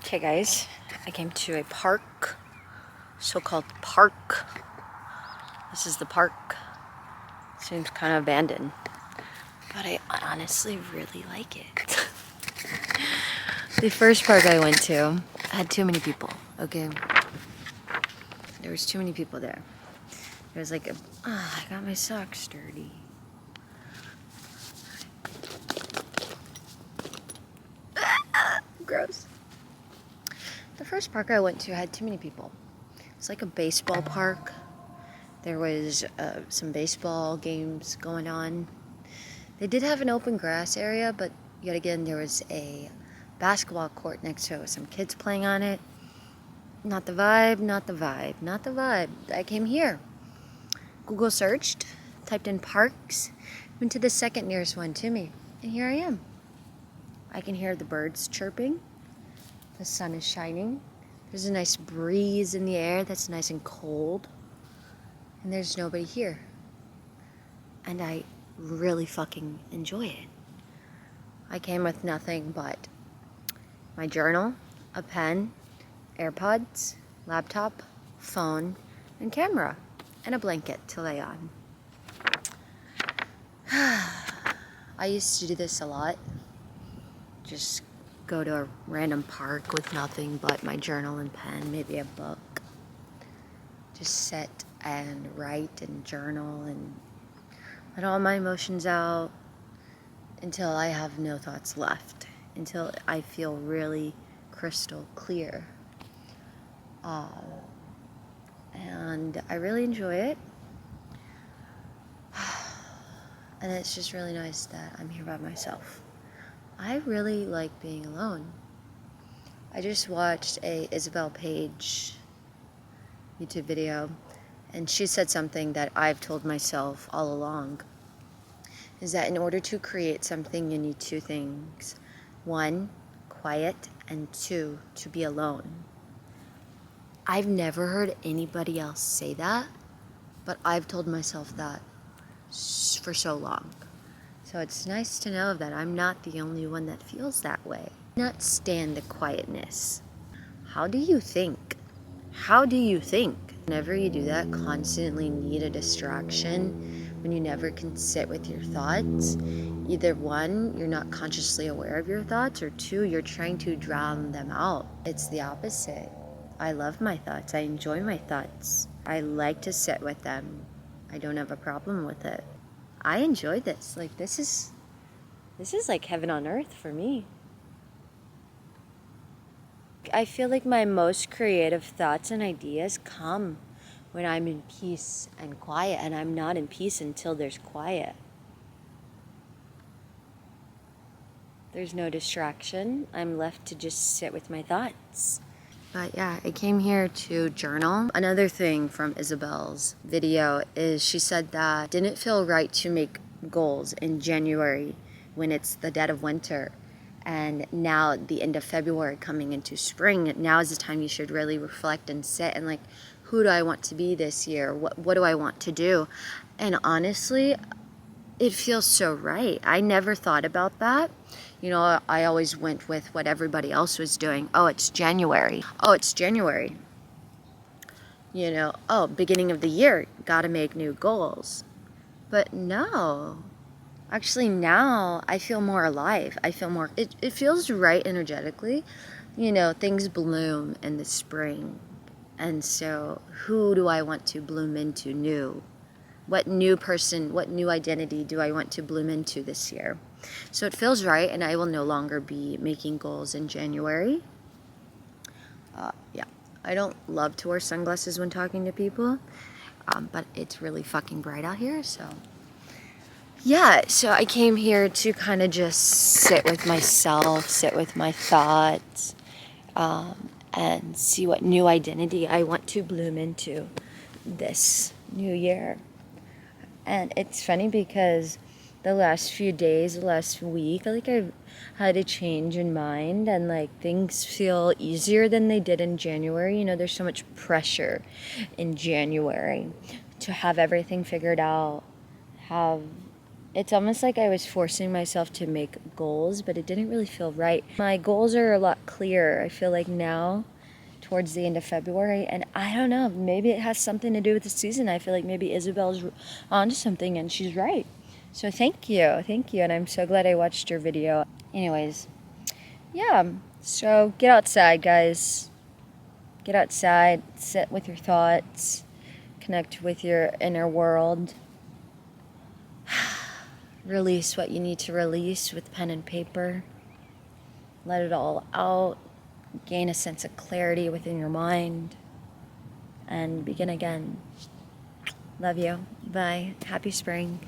Okay guys, I came to a park, so-called park. This is the park. Seems kind of abandoned, but I honestly really like it. The first park I went to had too many people, okay? There was too many people there. There was like I got my socks dirty. Gross. The first park I went to had too many people. It's like a baseball park. There was some baseball games going on. They did have an open grass area, but yet again, there was a basketball court next to it with some kids playing on it. Not the vibe, not the vibe, not the vibe. I came here. Google searched, typed in parks, went to the second nearest one to me, and here I am. I can hear the birds chirping. The sun is shining. There's a nice breeze in the air that's nice and cold. And there's nobody here. And I really fucking enjoy it. I came with nothing but my journal, a pen, AirPods, laptop, phone, and camera, and a blanket to lay on. I used to do this a lot. Just go to a random park with nothing but my journal and pen, maybe a book. Just sit and write and journal and let all my emotions out until I have no thoughts left, until I feel really crystal clear. And I really enjoy it. And it's just really nice that I'm here by myself. I really like being alone. I just watched a Isabel Page YouTube video, and she said something that I've told myself all along, is that in order to create something, you need two things. One, quiet, and two, to be alone. I've never heard anybody else say that, but I've told myself that for so long. So it's nice to know that I'm not the only one that feels that way. Not stand the quietness. How do you think? How do you think? Whenever you do that, constantly need a distraction, when you never can sit with your thoughts, either one, you're not consciously aware of your thoughts, or two, you're trying to drown them out. It's the opposite. I love my thoughts. I enjoy my thoughts. I like to sit with them. I don't have a problem with it. I enjoy this. Like, this is like heaven on earth for me. I feel like my most creative thoughts and ideas come when I'm in peace and quiet, and I'm not in peace until there's quiet. There's no distraction. I'm left to just sit with my thoughts. But yeah, I came here to journal. Another thing from Isabel's video is she said that it didn't feel right to make goals in January when it's the dead of winter. And now at the end of February coming into spring, now is the time you should really reflect and sit and like, who do I want to be this year? What do I want to do? And honestly, it feels so right. I never thought about that. You know, I always went with what everybody else was doing. Oh, it's January. Oh, it's January. You know, oh, beginning of the year, gotta make new goals. But no. Actually, now I feel more alive. I feel more, it feels right energetically. You know, things bloom in the spring. And so, who do I want to bloom into new? What new person, what new identity do I want to bloom into this year? So it feels right, and I will no longer be making goals in January. Yeah, I don't love to wear sunglasses when talking to people, but it's really fucking bright out here, so. Yeah, so I came here to kind of just sit with myself, sit with my thoughts, and see what new identity I want to bloom into this new year. And it's funny because the last few days, the last week, like I've had a change in mind, and like things feel easier than they did in January. You know, there's so much pressure in January to have everything figured out, have It's almost like I was forcing myself to make goals, but it didn't really feel right. My goals are a lot clearer, I feel like now, towards the end of February, and I don't know, maybe it has something to do with the season. I feel like maybe Isabel's onto something and she's right. So thank you, and I'm so glad I watched your video. Anyways, yeah, so get outside, guys. Get outside, sit with your thoughts, connect with your inner world. Release what you need to release with pen and paper. Let it all out. Gain a sense of clarity within your mind. And begin again. Love you. Bye. Happy spring.